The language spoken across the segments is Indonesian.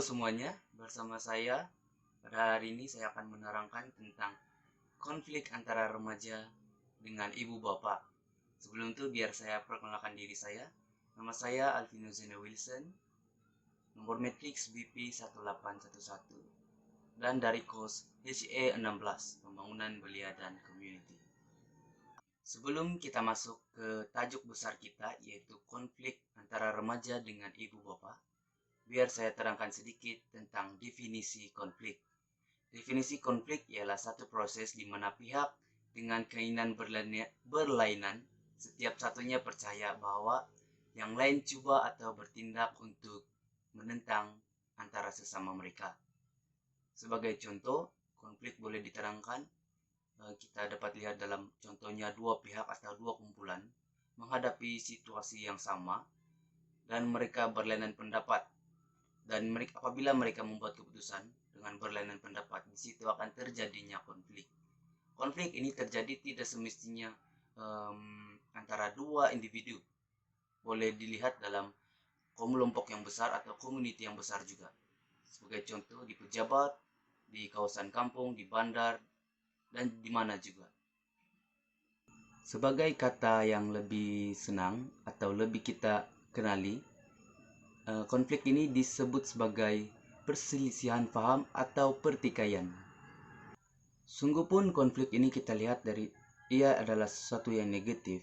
Halo semuanya, bersama saya. Pada hari ini saya akan menerangkan tentang konflik antara remaja dengan ibu bapak. Sebelum itu biar saya perkenalkan diri saya. Nama saya Alvino Zena Wilson, nomor matriks BP 1811, dan dari kos HE16, Pembangunan Belia dan Community. Sebelum kita masuk ke tajuk besar kita, yaitu konflik antara remaja dengan ibu bapak, biar saya terangkan sedikit tentang definisi konflik. Definisi konflik ialah satu proses di mana pihak dengan keinginan berlainan, setiap satunya percaya bahwa yang lain coba atau bertindak untuk menentang antara sesama mereka. Sebagai contoh, konflik boleh diterangkan, kita dapat lihat dalam contohnya dua pihak atau dua kumpulan menghadapi situasi yang sama dan mereka berlainan pendapat. Dan apabila mereka membuat keputusan dengan berlainan pendapat, di situ akan terjadinya konflik. Konflik ini terjadi tidak semestinya antara dua individu. Boleh dilihat dalam kelompok yang besar atau community yang besar juga. Sebagai contoh di pejabat, di kawasan kampung, di bandar, dan di mana juga. Sebagai kata yang lebih senang atau lebih kita kenali, konflik ini disebut sebagai perselisihan paham atau pertikaian. Sungguh pun konflik ini kita lihat dari ia adalah sesuatu yang negatif.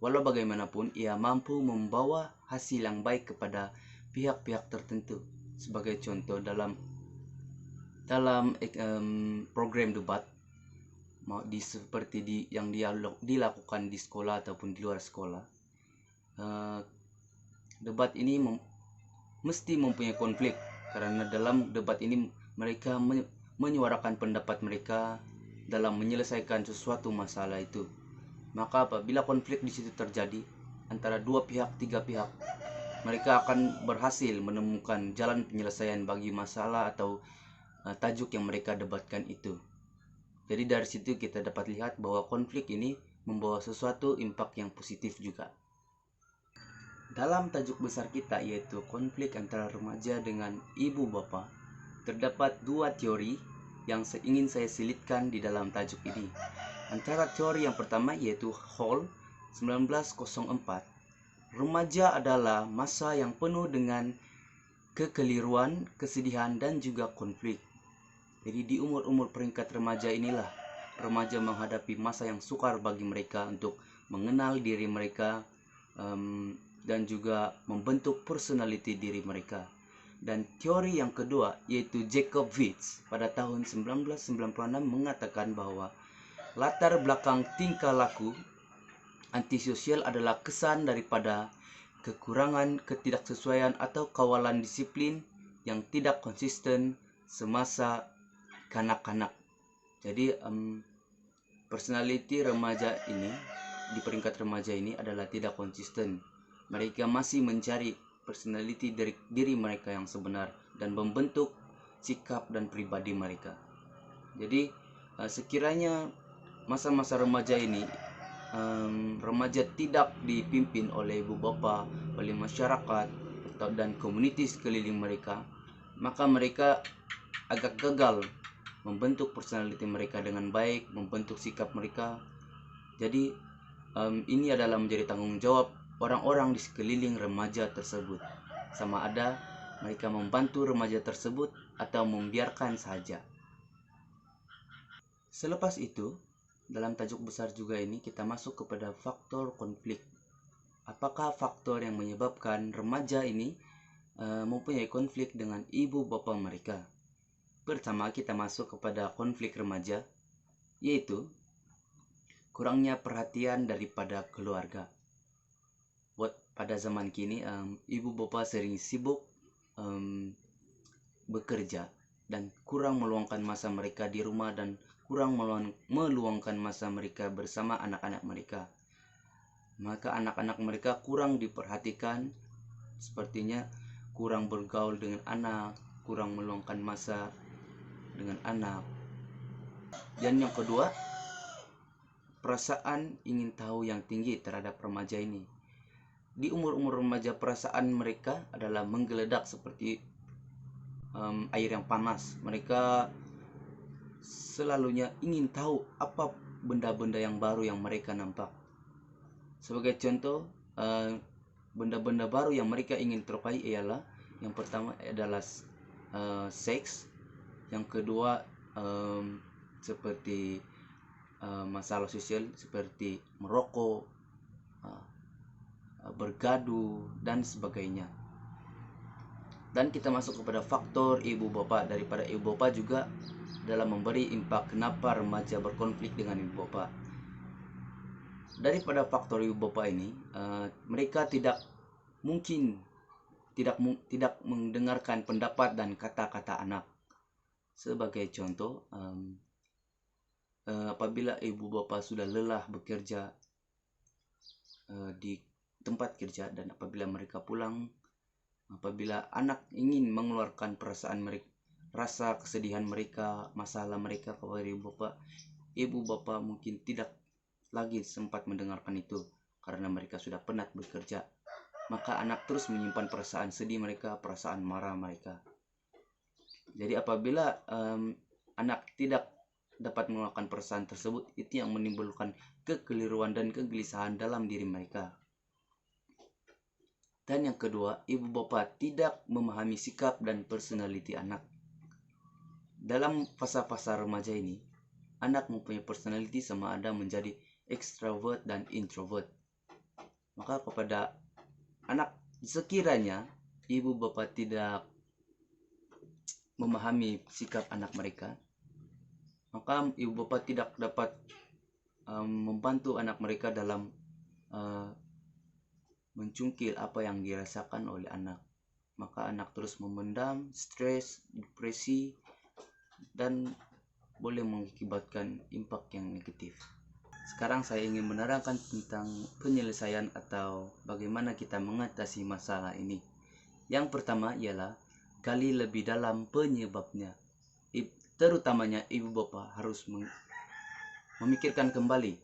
Walau bagaimanapun ia mampu membawa hasil yang baik kepada pihak-pihak tertentu. Sebagai contoh dalam program debat seperti yang dilakukan di sekolah ataupun di luar sekolah, debat ini mesti mempunyai konflik, karena dalam debat ini mereka menyuarakan pendapat mereka dalam menyelesaikan sesuatu masalah itu. Maka apabila konflik di situ terjadi antara dua pihak, tiga pihak, mereka akan berhasil menemukan jalan penyelesaian bagi masalah atau tajuk yang mereka debatkan itu. Jadi dari situ kita dapat lihat bahwa konflik ini membawa sesuatu impak yang positif juga. Dalam tajuk besar kita, yaitu konflik antara remaja dengan ibu bapa, terdapat dua teori yang ingin saya selitkan di dalam tajuk ini. Antara teori yang pertama yaitu Hall 1904, remaja adalah masa yang penuh dengan kekeliruan, kesedihan, dan juga konflik. Jadi di umur-umur peringkat remaja inilah remaja menghadapi masa yang sukar bagi mereka untuk mengenal diri mereka, dan juga membentuk personality diri mereka. Dan teori yang kedua yaitu Jacob Vitz pada tahun 1996 mengatakan bahwa latar belakang tingkah laku antisosial adalah kesan daripada kekurangan ketidaksesuaian atau kawalan disiplin yang tidak konsisten semasa kanak-kanak. Jadi personality remaja ini di peringkat remaja ini adalah tidak konsisten. Mereka masih mencari personality dari diri mereka yang sebenar dan membentuk sikap dan pribadi mereka. Jadi sekiranya masa-masa remaja ini remaja tidak dipimpin oleh ibu bapa, oleh masyarakat dan komuniti sekeliling mereka, maka mereka agak gagal membentuk personality mereka dengan baik, membentuk sikap mereka. Jadi ini adalah menjadi tanggung jawab orang-orang di sekeliling remaja tersebut, sama ada mereka membantu remaja tersebut atau membiarkan saja. Selepas itu, dalam tajuk besar juga ini kita masuk kepada faktor konflik. Apakah faktor yang menyebabkan remaja ini mempunyai konflik dengan ibu bapa mereka? Pertama, kita masuk kepada konflik remaja, yaitu kurangnya perhatian daripada keluarga. Pada zaman kini, ibu bapa sering sibuk bekerja dan kurang meluangkan masa mereka di rumah dan kurang meluangkan masa mereka bersama anak-anak mereka. Maka anak-anak mereka kurang diperhatikan, sepertinya kurang bergaul dengan anak, kurang meluangkan masa dengan anak. Dan yang kedua, perasaan ingin tahu yang tinggi terhadap remaja ini. Di umur-umur remaja perasaan mereka adalah menggeledak seperti air yang panas. Mereka selalunya ingin tahu apa benda-benda yang baru yang mereka nampak. Sebagai contoh, benda-benda baru yang mereka ingin terupai ialah yang pertama adalah seks, yang kedua seperti masalah sosial seperti merokok, bergaduh dan sebagainya. Dan kita masuk kepada faktor ibu bapak. Daripada ibu bapak juga dalam memberi impak kenapa remaja berkonflik dengan ibu bapak. Daripada faktor ibu bapak ini, mereka tidak mendengarkan pendapat dan kata-kata anak. Sebagai contoh, apabila ibu bapak sudah lelah bekerja di tempat kerja, dan apabila mereka pulang, apabila anak ingin mengeluarkan perasaan mereka, rasa kesedihan mereka, masalah mereka kepada ibu bapak mungkin tidak lagi sempat mendengarkan itu karena mereka sudah penat bekerja. Maka anak terus menyimpan perasaan sedih mereka, perasaan marah mereka. Jadi apabila anak tidak dapat mengeluarkan perasaan tersebut, itu yang menimbulkan kekeliruan dan kegelisahan dalam diri mereka. Dan yang kedua, ibu bapak tidak memahami sikap dan personality anak. Dalam fase-fase remaja ini, anak mempunyai personality sama ada menjadi extrovert dan introvert. Maka kepada anak, sekiranya ibu bapak tidak memahami sikap anak mereka, maka ibu bapak tidak dapat membantu anak mereka dalam mencungkil apa yang dirasakan oleh anak. Maka anak terus memendam, stres, depresi, dan boleh mengakibatkan impak yang negatif. Sekarang saya ingin menerangkan tentang penyelesaian atau bagaimana kita mengatasi masalah ini. Yang pertama ialah gali lebih dalam penyebabnya. Terutamanya ibu bapak harus memikirkan kembali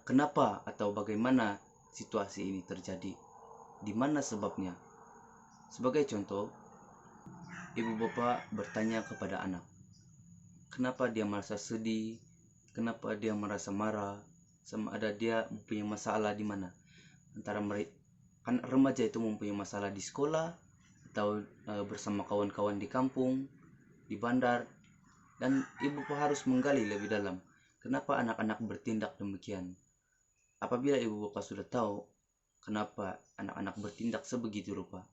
kenapa atau bagaimana situasi ini terjadi, di mana sebabnya. Sebagai contoh, ibu bapak bertanya kepada anak, kenapa dia merasa sedih, kenapa dia merasa marah, sama ada dia mempunyai masalah di mana. Antara mereka, kan remaja itu mempunyai masalah di sekolah atau bersama kawan-kawan di kampung, di bandar. Dan ibu bapak harus menggali lebih dalam kenapa anak-anak bertindak demikian. Apabila ibu bapak sudah tahu kenapa anak-anak bertindak sebegitu rupa,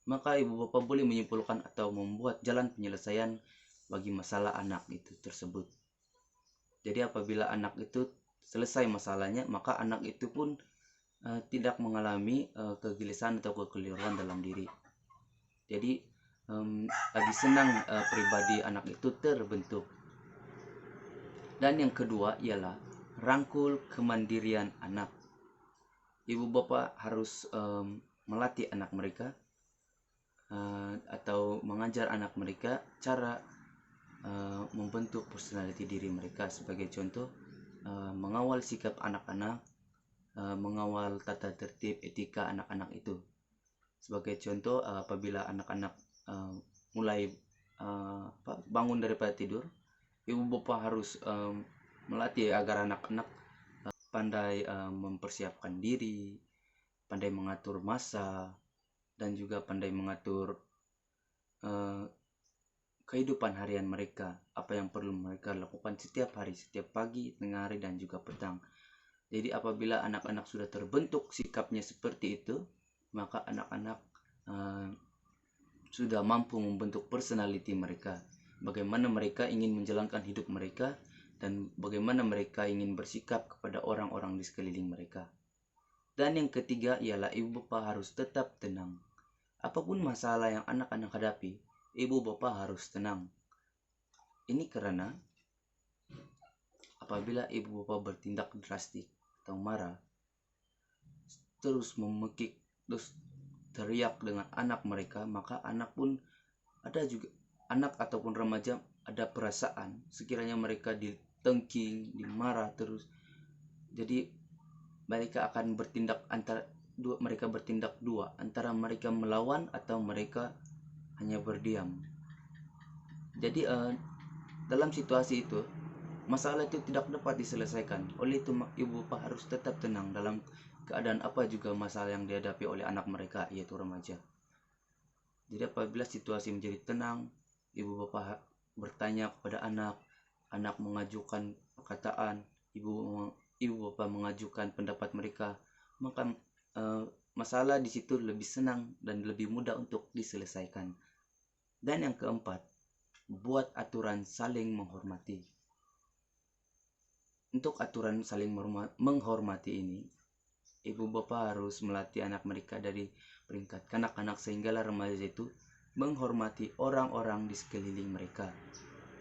maka ibu bapak boleh menyimpulkan atau membuat jalan penyelesaian bagi masalah anak itu tersebut. Jadi apabila anak itu selesai masalahnya, maka anak itu pun tidak mengalami kegelisahan atau kekeliruan dalam diri. Jadi lebih senang pribadi anak itu terbentuk. Dan yang kedua ialah rangkul kemandirian anak. Ibu bapak harus melatih anak mereka atau mengajar anak mereka cara membentuk personality diri mereka. Sebagai contoh, mengawal sikap anak-anak, mengawal tata tertib etika anak-anak itu. Sebagai contoh, apabila anak-anak mulai bangun daripada tidur, ibu bapak harus melatih agar anak-anak pandai mempersiapkan diri, pandai mengatur masa, dan juga pandai mengatur kehidupan harian mereka, apa yang perlu mereka lakukan setiap hari, setiap pagi, tengah hari, dan juga petang. Jadi apabila anak-anak sudah terbentuk sikapnya seperti itu, maka anak-anak sudah mampu membentuk personality mereka, bagaimana mereka ingin menjalankan hidup mereka, dan bagaimana mereka ingin bersikap kepada orang-orang di sekeliling mereka. Dan yang ketiga ialah ibu bapak harus tetap tenang. Apapun masalah yang anak-anak hadapi, ibu bapak harus tenang. Ini karena apabila ibu bapak bertindak drastik atau marah, terus memekik, terus teriak dengan anak mereka, maka anak pun ada juga, anak ataupun remaja ada perasaan sekiranya mereka ditengking, dimarah terus. Jadi mereka akan bertindak antara mereka melawan atau mereka hanya berdiam. Jadi dalam situasi itu masalah itu tidak dapat diselesaikan. Oleh itu ibu bapak harus tetap tenang dalam keadaan apa juga masalah yang dihadapi oleh anak mereka, yaitu remaja. Jadi apabila situasi menjadi tenang, ibu bapak bertanya kepada anak, anak mengajukan perkataan, ibu bapak mengajukan pendapat mereka, maka masalah di situ lebih senang dan lebih mudah untuk diselesaikan. Dan yang keempat, buat aturan saling menghormati. Untuk aturan saling menghormati ini, ibu bapak harus melatih anak mereka dari peringkat kanak-kanak sehingga remaja itu menghormati orang-orang di sekeliling mereka,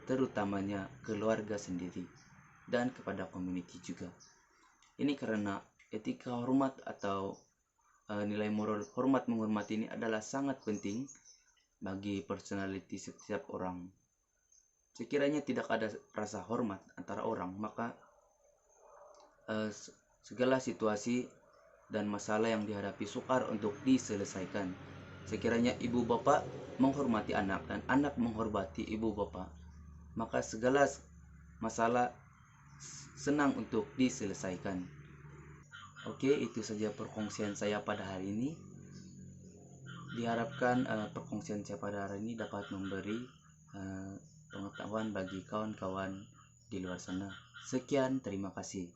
terutamanya keluarga sendiri dan kepada community juga. Ini karena etika hormat atau nilai moral hormat menghormati ini adalah sangat penting bagi personality setiap orang. Sekiranya tidak ada rasa hormat antara orang, maka segala situasi dan masalah yang dihadapi sukar untuk diselesaikan. Sekiranya ibu bapak menghormati anak dan anak menghormati ibu bapak, maka segala masalah senang untuk diselesaikan. Oke, itu saja perkongsian saya pada hari ini. Diharapkan perkongsian saya pada hari ini dapat memberi pengetahuan bagi kawan-kawan di luar sana. Sekian, terima kasih.